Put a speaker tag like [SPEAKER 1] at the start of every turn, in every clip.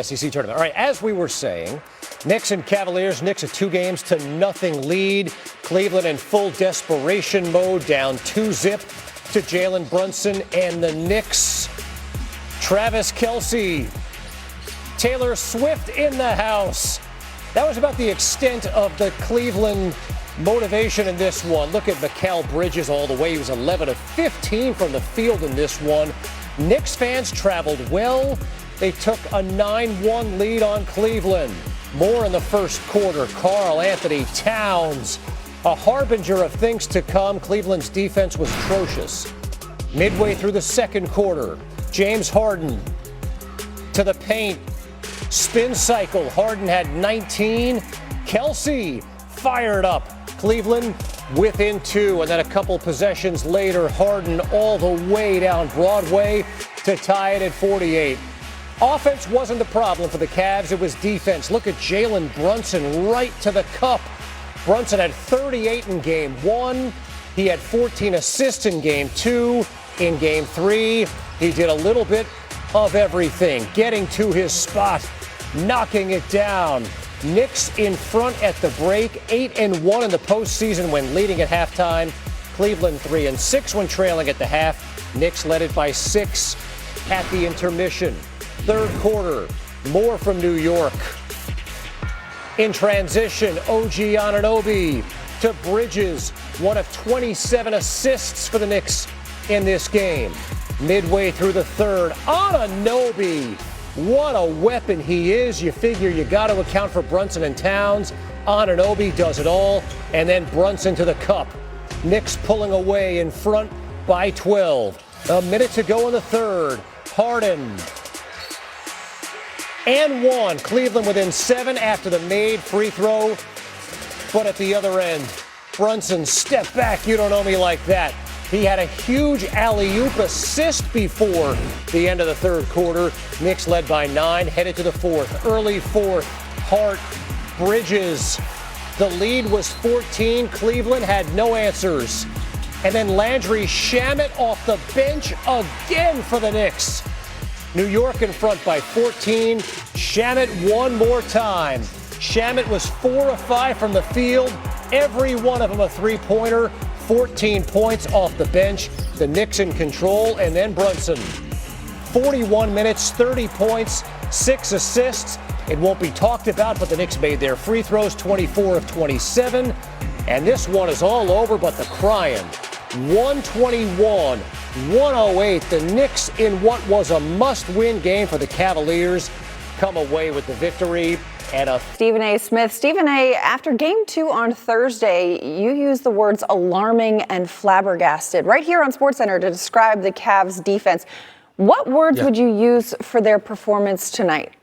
[SPEAKER 1] SEC tournament. All right, as we were saying, Knicks and Cavaliers. Knicks a 2-0 lead. Cleveland in full desperation mode, down 2-0 to Jalen Brunson and the Knicks. Travis Kelce, Taylor Swift in the house. That was about the extent of the Cleveland motivation in this one. Look at Mikal Bridges all the way. He was 11 of 15 from the field in this one. Knicks fans traveled well. They took a 9-1 lead on Cleveland. More in the first quarter. Karl Anthony Towns, a harbinger of things to come. Cleveland's defense was atrocious. Midway through the second quarter, James Harden to the paint. Spin cycle. Harden had 19. Kelce fired up. Cleveland within 2. And then a couple possessions later, Harden all the way down Broadway to tie it at 48. Offense wasn't the problem for the Cavs. It was defense. Look at Jalen Brunson right to the cup. Brunson had 38 in game 1. He had 14 assists in game 2. In game 3, he did a little bit of everything, getting to his spot, knocking it down. Knicks in front at the break, 8-1 in the postseason when leading at halftime. Cleveland 3-6 when trailing at the half. Knicks led it by 6 at the intermission. Third quarter, more from New York. In transition, OG Anunoby to Bridges, one of 27 assists for the Knicks in this game. Midway through the third, Anunoby, what a weapon he is. You figure you got to account for Brunson and Towns. Anunoby does it all, and then Brunson to the cup. Knicks pulling away in front by 12. A minute to go in the third. Harden. And 1. Cleveland within 7 after the made free throw. But at the other end, Brunson, step back. You don't know me like that. He had a huge alley-oop assist before the end of the third quarter. Knicks led by 9, headed to the fourth. Early fourth, Hart, Bridges. The lead was 14. Cleveland had no answers. And then Landry Shamet off the bench again for the Knicks. New York in front by 14. Shamet one more time. Shamet was 4 of 5 from the field. Every one of them a three-pointer. 14 points off the bench. The Knicks in control. And then Brunson. 41 minutes, 30 points, 6 assists. It won't be talked about, but the Knicks made their free throws, 24 of 27. And this one is all over but the crying. 121. 108. The Knicks, in what was a must-win game for the Cavaliers, come away with the victory. And
[SPEAKER 2] Stephen A. Smith. Stephen A., after game 2 on Thursday, you used the words alarming and flabbergasted right here on SportsCenter to describe the Cavs' defense. What words would you use for their performance tonight?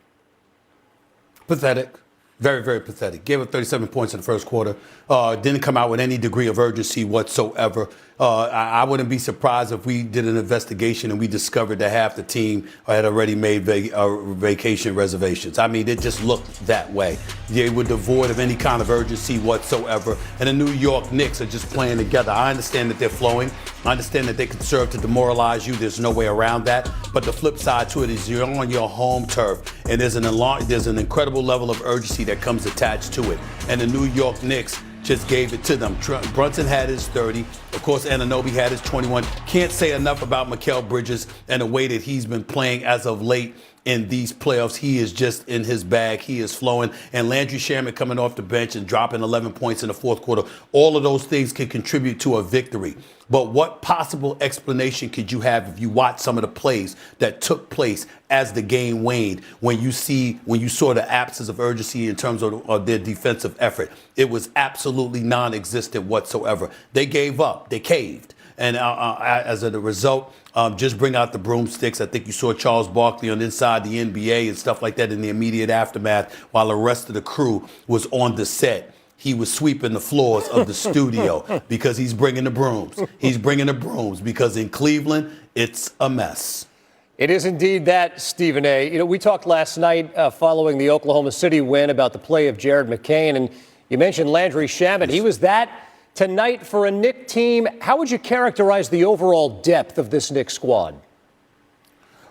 [SPEAKER 3] Pathetic. Very, very pathetic. Gave up 37 points in the first quarter. Didn't come out with any degree of urgency whatsoever. I wouldn't be surprised if we did an investigation and we discovered that half the team had already made vacation reservations. I mean, it just looked that way. They were devoid of any kind of urgency whatsoever. And the New York Knicks are just playing together. I understand that they're flowing. I understand that they can serve to demoralize you. There's no way around that. But the flip side to it is you're on your home turf, and there's an incredible level of urgency that comes attached to it. And the New York Knicks just gave it to them. Brunson had his 30. Of course, Anunoby had his 21. Can't say enough about Mikal Bridges and the way that he's been playing as of late in these playoffs. He is just in his bag. He is flowing. And Landry Shamet coming off the bench and dropping 11 points in the fourth quarter. All of those things can contribute to a victory. But what possible explanation could you have if you watch some of the plays that took place as the game waned, when you saw the absence of urgency in terms of their defensive effort? It was absolutely non-existent whatsoever. They gave up. They caved. And as a result, just bring out the broomsticks. I think you saw Charles Barkley on Inside the NBA and stuff like that in the immediate aftermath while the rest of the crew was on the set. He was sweeping the floors of the studio because he's bringing the brooms. He's bringing the brooms because in Cleveland, it's a mess.
[SPEAKER 1] it is indeed that, Stephen A. You know, we talked last night following the Oklahoma City win about the play of Jared McCain, and you mentioned Landry Shamet. He was that tonight for a Knicks team. How would you characterize the overall depth of this Knicks squad?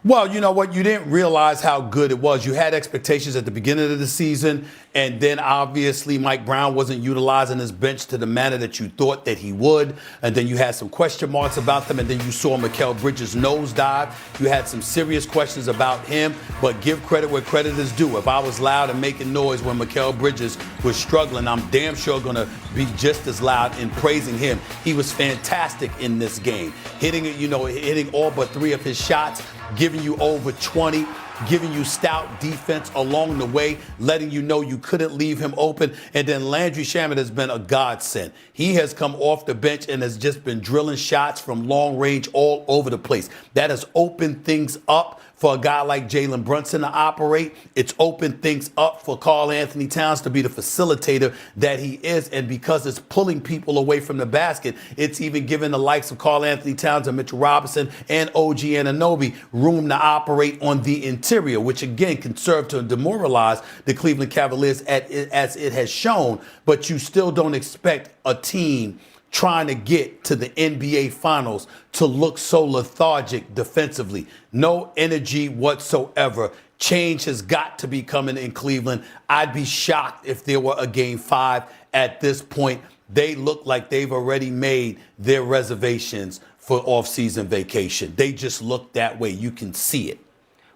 [SPEAKER 3] Well, you know what? You didn't realize how good it was. You had expectations at the beginning of the season, and then obviously Mike Brown wasn't utilizing his bench to the manner that you thought that he would. And then you had some question marks about them, and then you saw Mikal Bridges nosedive. You had some serious questions about him, but give credit where credit is due. If I was loud and making noise when Mikal Bridges was struggling, I'm damn sure going to be just as loud in praising him. He was fantastic in this game, hitting all but 3 of his shots, giving you over 20, giving you stout defense along the way, letting you know you couldn't leave him open. And then Landry Shamet has been a godsend. He has come off the bench and has just been drilling shots from long range all over the place. That has opened things up for a guy like Jalen Brunson to operate. It's opened things up for Karl Anthony Towns to be the facilitator that he is. And because it's pulling people away from the basket, it's even giving the likes of Karl Anthony Towns and Mitchell Robinson and OG Anunoby room to operate on the interior, which again can serve to demoralize the Cleveland Cavaliers as it has shown. But you still don't expect a team trying to get to the NBA Finals to look so lethargic defensively. No energy whatsoever. Change has got to be coming in Cleveland. I'd be shocked if there were a Game 5 at this point. They look like they've already made their reservations for off-season vacation. They just look that way. You can see it.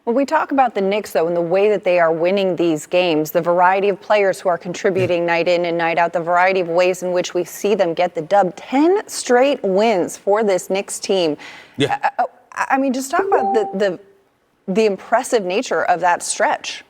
[SPEAKER 2] When we talk about the Knicks, though, and the way that they are winning these games, the variety of players who are contributing night in and night out, the variety of ways in which we see them get the dub, 10 straight wins for this Knicks team.
[SPEAKER 3] Yeah.
[SPEAKER 2] I mean, just talk about the impressive nature of that stretch.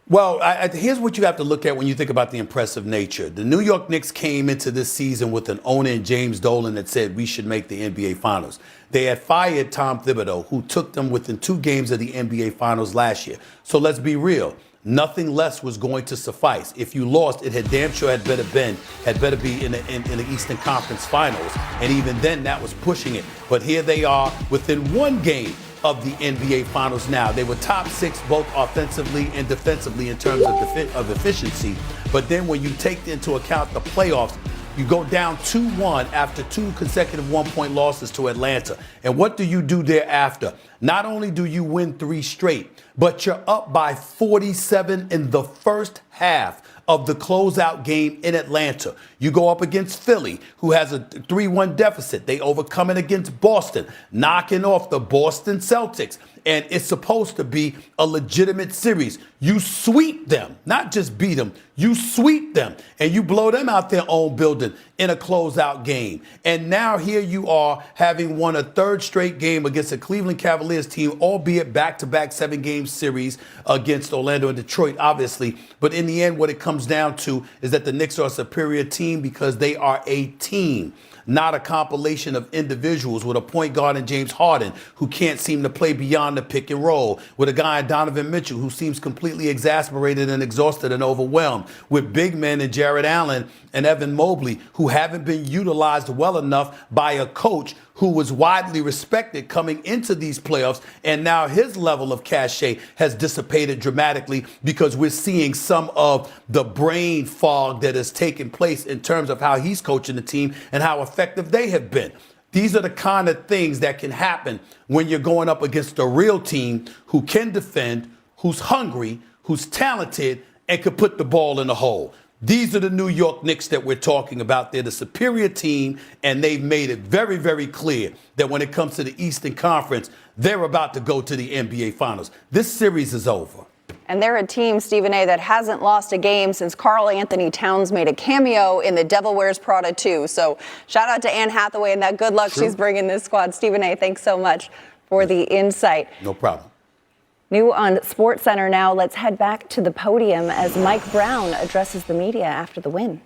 [SPEAKER 3] Well, here's what you have to look at when you think about the impressive nature. The New York Knicks came into this season with an owner in James Dolan that said we should make the NBA Finals. They had fired Tom Thibodeau, who took them within 2 games of the NBA Finals last year. So let's be real. Nothing less was going to suffice. If you lost, it had damn sure had better be in the Eastern Conference Finals. And even then, that was pushing it. But here they are within 1 game of the NBA Finals now. They were top 6 both offensively and defensively in terms of efficiency. But then when you take into account the playoffs, you go down 2-1 after 2 consecutive 1-point losses to Atlanta. And what do you do thereafter? Not only do you win 3 straight, but you're up by 47 in the first half of the closeout game in Atlanta. You go up against Philly, who has a 3-1 deficit. They overcome it against Boston, knocking off the Boston Celtics. And it's supposed to be a legitimate series. You sweep them, not just beat them. You sweep them, and you blow them out their own building in a closeout game. And now here you are having won a 3rd straight game against a Cleveland Cavaliers team, albeit back-to-back 7-game series against Orlando and Detroit, obviously. But in the end, what it comes down to is that the Knicks are a superior team because they are a team, not a compilation of individuals with a point guard in James Harden who can't seem to play beyond the pick and roll, with a guy in Donovan Mitchell who seems completely exasperated and exhausted and overwhelmed, with big men in Jared Allen and Evan Mobley who haven't been utilized well enough by a coach who was widely respected coming into these playoffs, and now his level of cachet has dissipated dramatically because we're seeing some of the brain fog that has taken place in terms of how he's coaching the team and how effective they have been. These are the kind of things that can happen when you're going up against a real team who can defend, who's hungry, who's talented, and could put the ball in the hole. These are the New York Knicks that we're talking about. They're the superior team, and they've made it very, very clear that when it comes to the Eastern Conference, they're about to go to the NBA Finals. This series is over.
[SPEAKER 2] And they're a team, Stephen A., that hasn't lost a game since Karl Anthony Towns made a cameo in The Devil Wears Prada 2. So shout out to Anne Hathaway and that good luck she's bringing this squad. Stephen A., thanks so much for the insight.
[SPEAKER 3] No problem.
[SPEAKER 2] New on SportsCenter now, let's head back to the podium as Mike Brown addresses the media after the win.